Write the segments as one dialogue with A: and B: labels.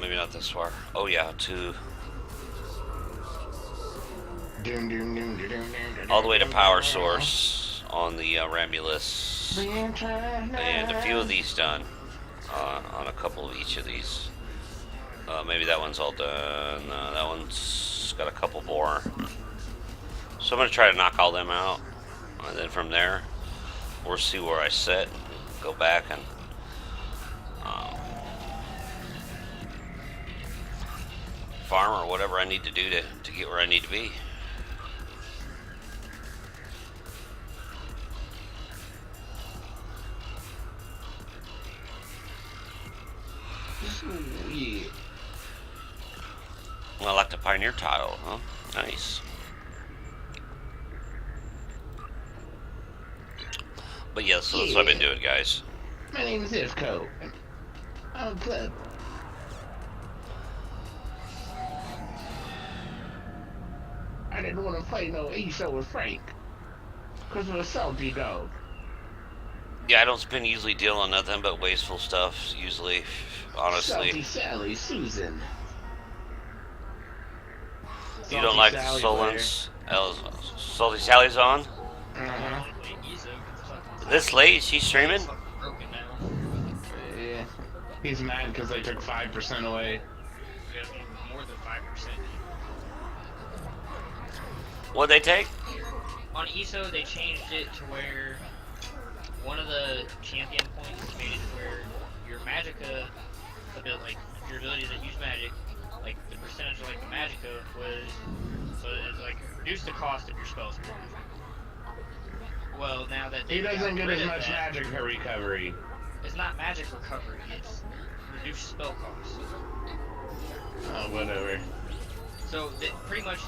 A: Maybe not this far. Oh yeah, to all the way to power source on the Ramulus, and a few of these done on a couple of each of these. Maybe that one's all done. That one's got a couple more. So I'm gonna try to knock all them out, and then from there, we'll see where I sit. And go back and um, farm or whatever I need to do to get where I need to be.
B: Yeah.
A: Well, I like the Pioneer title, huh? Nice. But yeah, so that's what I've been doing, guys.
B: My name is Ifco. I'm a club. I didn't want to play no ESO with Frank. Because of a salty dog.
A: Yeah, I don't spend usually deal on nothing but wasteful stuff, usually, honestly.
B: Salty Sally Susan.
A: You don't like Solence? Salty Sally's on?
B: Uh-huh.
A: This late? She's streaming?
B: Yeah. He's mad because they took 5% away.
C: More than 5%.
A: What'd they take?
C: On ESO, they changed it to where one of the champion points made it to where your magicka, like your ability to use magic, like the percentage of like the magicka was, so it like reduced the cost of your spells. Well, now that
B: He doesn't get as much magic for recovery.
C: It's not magic recovery, it's reduced spell cost.
B: Oh, whatever.
C: So, pretty much...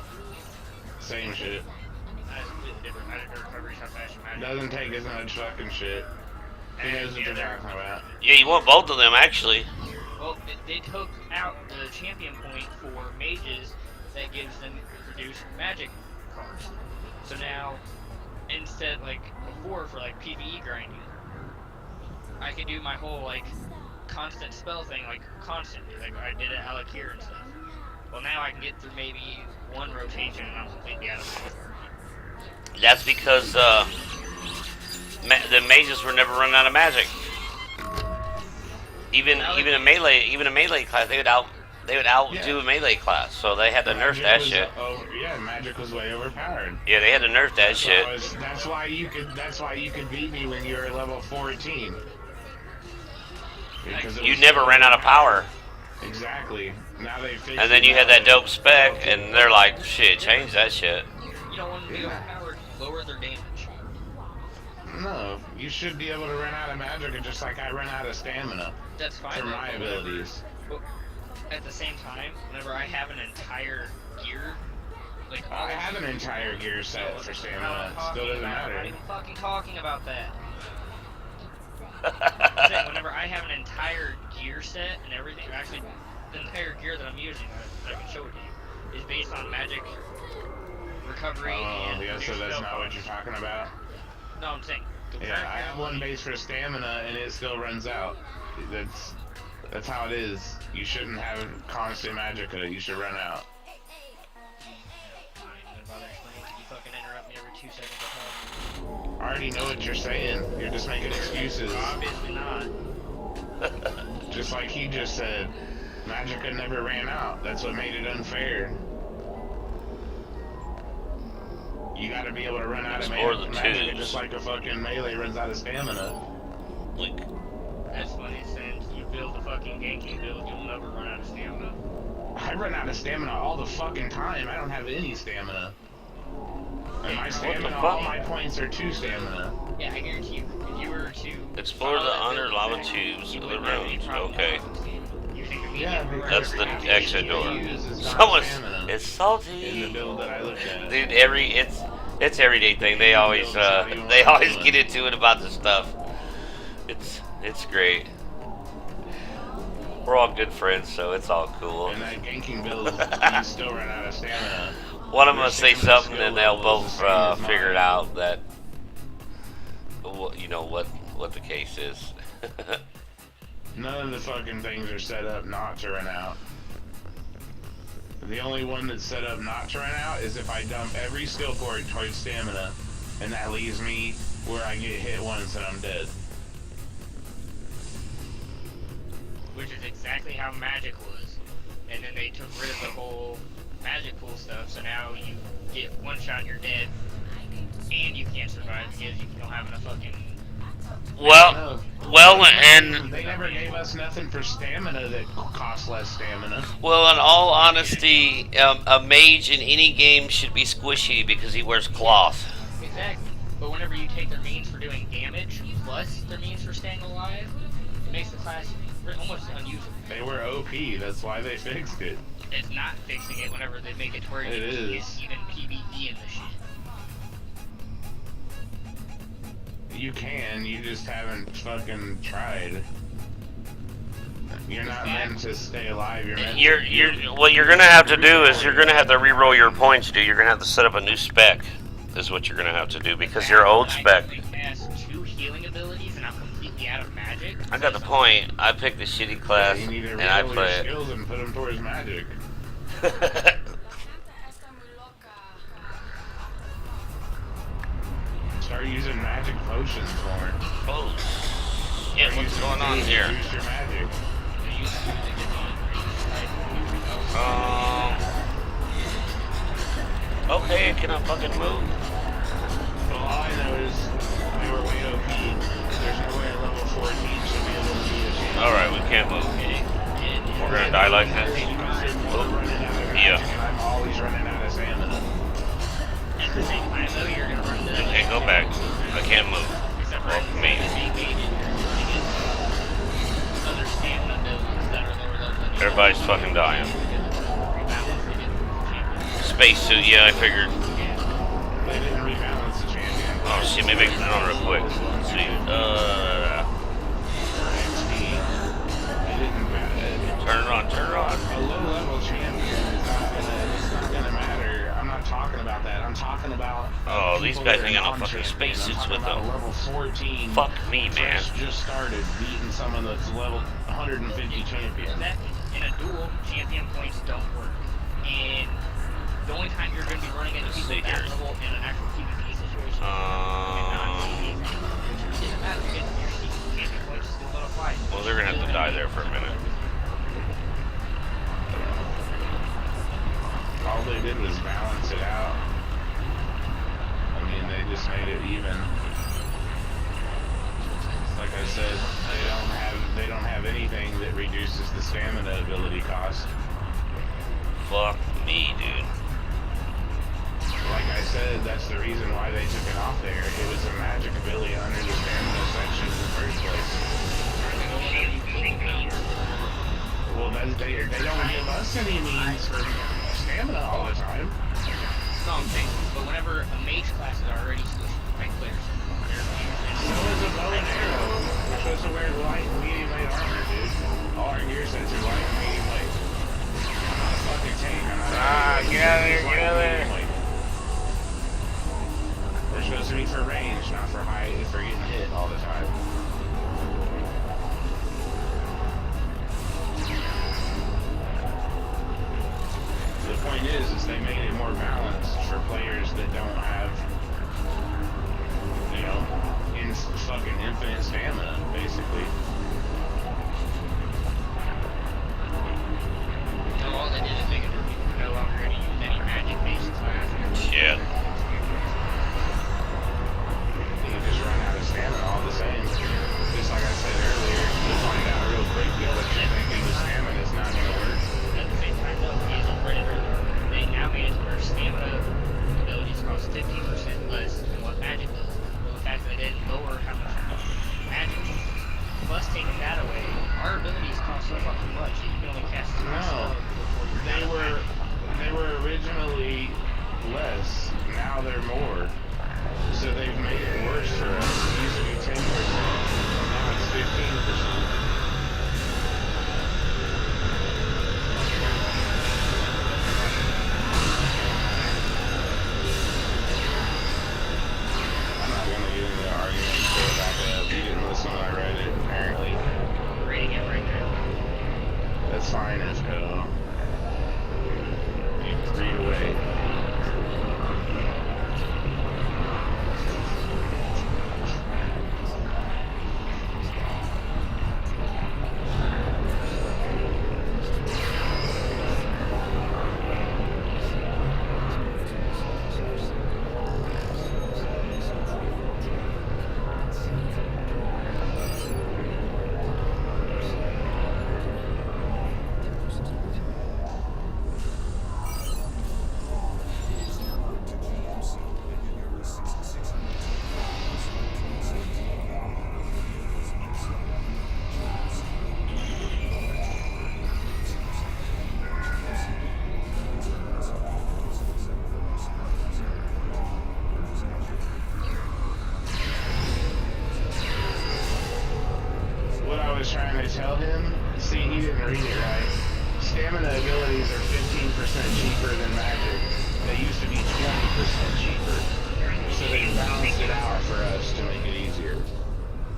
B: Same shit.
C: Different magic recovery, how fast your magic...
B: Doesn't take as much fucking shit. He knows what you're talking about.
A: Yeah, you want both of them, actually.
C: Well, they took out the champion point for mages that gives them reduced magic cost. So now, instead, like, before for, like, PvE grinding, I could do my whole, like, constant spell thing, like, constantly, like I did at Alakir and stuff. Well, now I can get through maybe one rotation and I'm completely out of it.
A: That's because the mages were never running out of magic. Even a melee class, they would outdo a melee class, so they had to nerf that shit.
B: Magic was way overpowered.
A: Yeah, they had to nerf that shit.
B: That's why you could beat me when you were level 14. Because
A: You never ran out of power.
B: Exactly. Now they fixed
A: And then you had that dope spec, and they're like, shit, change that shit.
C: You don't want to be overpowered, lower their damage.
B: No, you should be able to run out of magic, and just like I run out of stamina.
C: That's fine.
B: For my abilities.
C: But at the same time, whenever I have an entire gear, like
B: I have an entire gear set for stamina. It still doesn't matter.
C: I'm not even fucking talking about that. Whenever I have an entire gear set and everything, actually, the entire gear that I'm using, that I can show it to you, is based on magic recovery and...
B: Oh, yeah, so that's not what you're talking about?
C: No, I'm saying...
B: Yeah, I have one base for stamina and it still runs out. That's how it is. You shouldn't have constant magicka, you should run out.
C: You fucking interrupt me every 2 seconds.
B: I already know what you're saying. You're just making excuses.
C: Obviously not.
B: Just like he just said, magicka never ran out. That's what made it unfair. You gotta be able to run out of magicka just like a fucking melee runs out of stamina.
A: Like,
C: that's funny, since you build the fucking ganking build, you'll never run out of stamina.
B: I run out of stamina all the fucking time. I don't have any stamina. And my stamina, all my points are 2 stamina.
C: Yeah, I guarantee you, if you were to...
A: explore the under lava tubes of the rooms. Okay.
B: Yeah,
A: That's the exit door. It's salty.
B: In the build that I looked at.
A: Dude, it's everyday thing. They always get into it about this stuff. It's great. We're all good friends, so it's all cool.
B: And that ganking build, you still run out of stamina.
A: One of them will say something, and they'll both figure it out that you know what the case is.
B: None of the fucking things are set up not to run out. The only one that's set up not to run out is if I dump every skill point towards stamina, and that leaves me where I get hit once and I'm dead.
C: Which is exactly how magic was. And then they took rid of the whole magic pool stuff, so now you get one shot and you're dead, and you can't survive because you don't have enough fucking...
A: Well, and
B: they never gave us nothing for stamina that costs less stamina.
A: well, in all honesty, a mage in any game should be squishy because he wears cloth.
C: Exactly. But whenever you take their means for doing damage, plus their means for staying alive, it makes the class almost unusable.
B: They were OP, that's why they fixed it.
C: It's not fixing it whenever they make it to where you can't even PvE in the shit.
B: You can, you just haven't fucking tried. You're not meant to stay alive, you're meant to...
A: What you're gonna have to do is you're gonna have to re-roll your points, dude. You're gonna have to set up a new spec, is what you're gonna have to do, because your old spec...
C: I has 2 healing abilities and I'm completely out of magic.
A: I got the point. I picked the shitty class,
B: you need to
A: and I
B: re-roll
A: play
B: your
A: it.
B: skills and put them towards magic. Start using magic potions more.
A: Oh, yeah, what's going on here?
B: Use your magic.
A: Okay, can I fucking move?
B: Well, all I know is we were way OP. There's no way at level 14 should be able to be a champion.
A: Alright, we can't move. We're gonna die like this? Yeah.
B: I'm always running out of stamina.
C: At the same time, though, you're gonna run into
A: Okay, go back. I can't move.
C: Except for
A: Well, me.
C: other stamina abilities that are lower level.
A: Everybody's fucking dying. Spacesuit, yeah, I figured.
B: They didn't rebalance the champion.
A: Oh shit, maybe I can turn it on real quick. Let's see. Turn it on, turn it on.
B: A low level champion is not gonna matter. I'm not talking about that. I'm talking about
A: Oh, these
B: people
A: guys
B: that
A: ain't
B: are
A: got no fucking
B: non-champion.
A: spacesuits
B: I'm
A: with
B: talking
A: them.
B: about level 14.
A: Fuck me, man.
B: Fresh just started beating some of the level 150 champions.
C: Exactly. In a duel, champion points don't work. And the only time you're going to be running into people that level in an actual PvP situation and not PvP, it doesn't matter because your champion points still don't apply.
A: Well, they're gonna have to die there for a minute.
B: All they did was balance it out. I mean, they just made it even. Like I said, they don't have anything that reduces the stamina ability cost.
A: Fuck me, dude.
B: Like I said, that's the reason why they took it off there. It was a magic ability under the stamina section in the first place. Well, they don't give us any means for stamina all the time.
C: That's all I'm saying. But whenever a mage class is already switched to rank players,
B: So is a bow and arrow. We're supposed to wear light, medium light armor, dude. All our gear sets are light and medium light. I'm not a fucking tank. I'm not
A: Get out of there, get out of there.
B: We're supposed to be for range, not for height, for getting hit all the time. The point is they made it more balanced for players that don't have, you know, fucking infinite stamina, basically.
C: no, all they did is make it where people are no longer going to use any magic-based classes.
A: Shit.
B: You can just run out of stamina all the same. Just like I said earlier, you'll find out real quick that you're thinking the stamina is not going to work.
C: At the same time, though, as you read it earlier, they now made it to where stamina abilities cost 15% less than what magic does. Well, the fact that they didn't lower how much magic is, plus taking that away, our abilities cost so fucking much. You can only cast as much
B: No.
C: before you're
B: They were originally less, now they're more. So they've made it worse for us. It used to be 10%, now it's 15%. I'm not gonna get into the argument, go back up. You didn't listen when I read it, apparently.
C: reading it right
B: That's fine, STO. Read away. What I was trying to tell him, see, he didn't read it right. Stamina abilities are 15% cheaper than magic. They used to be 20% cheaper. So they balanced it out for us to make it easier.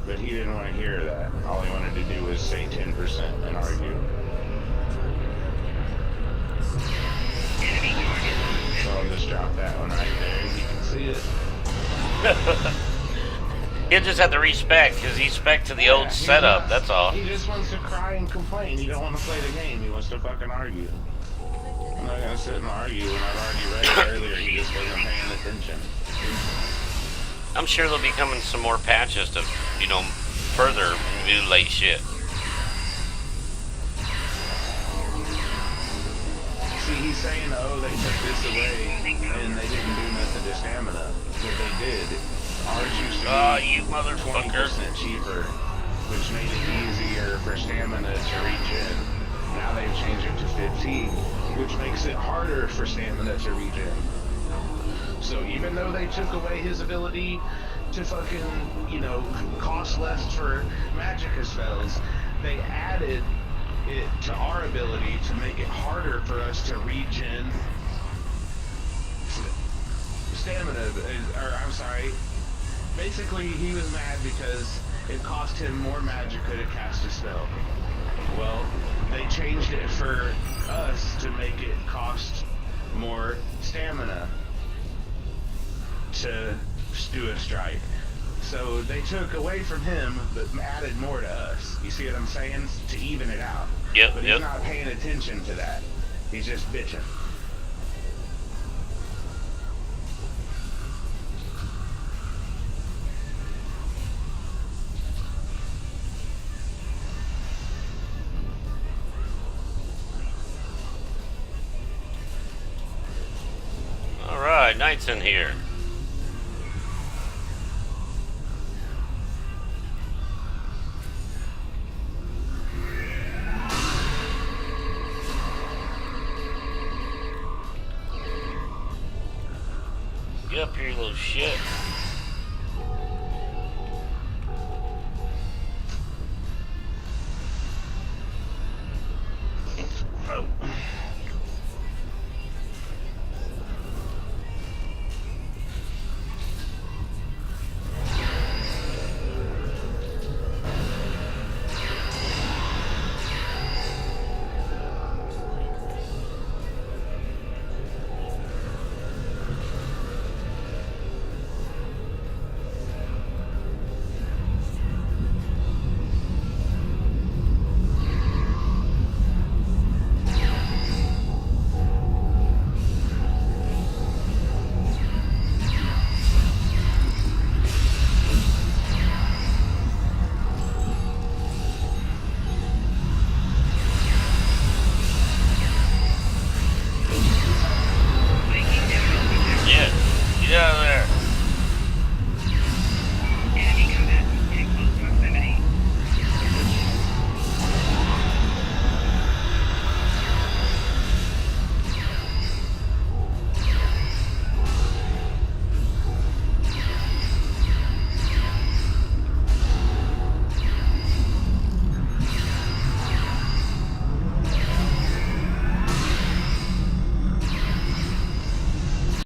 B: But he didn't want to hear that. All he wanted to do was say 10% and argue. So I'll just drop that one right there. You can see it.
A: He'll just have to respec, because he's spec to the old setup, that's all.
B: He just wants to cry and complain. He don't want to play the game. He wants to fucking argue. I'm not gonna sit and argue when I've already read it earlier. He just wasn't paying attention.
A: I'm sure there'll be coming some more patches to, you know, further mutilate shit.
B: See, he's saying, oh, they took this away and they didn't do nothing to stamina. But they did. Ours used to be
A: you motherfucker.
B: 20% cheaper, which made it easier for stamina to reach in. Now they've changed it to 15, which makes it harder for stamina to reach in. So even though they took away his ability to fucking, you know, cost less for magicka spells, they added it to our ability to make it harder for us to regen stamina, or I'm sorry, basically he was mad because it cost him more magicka to cast a spell. Well, they changed it for us to make it cost more stamina to do a strike. So they took away from him, but added more to us. You see what I'm saying? To even it out.
A: Yep,
B: But
A: yep.
B: he's not paying attention to that. He's just bitching.
A: Alright, Knight's in here. Get up here, you little shit.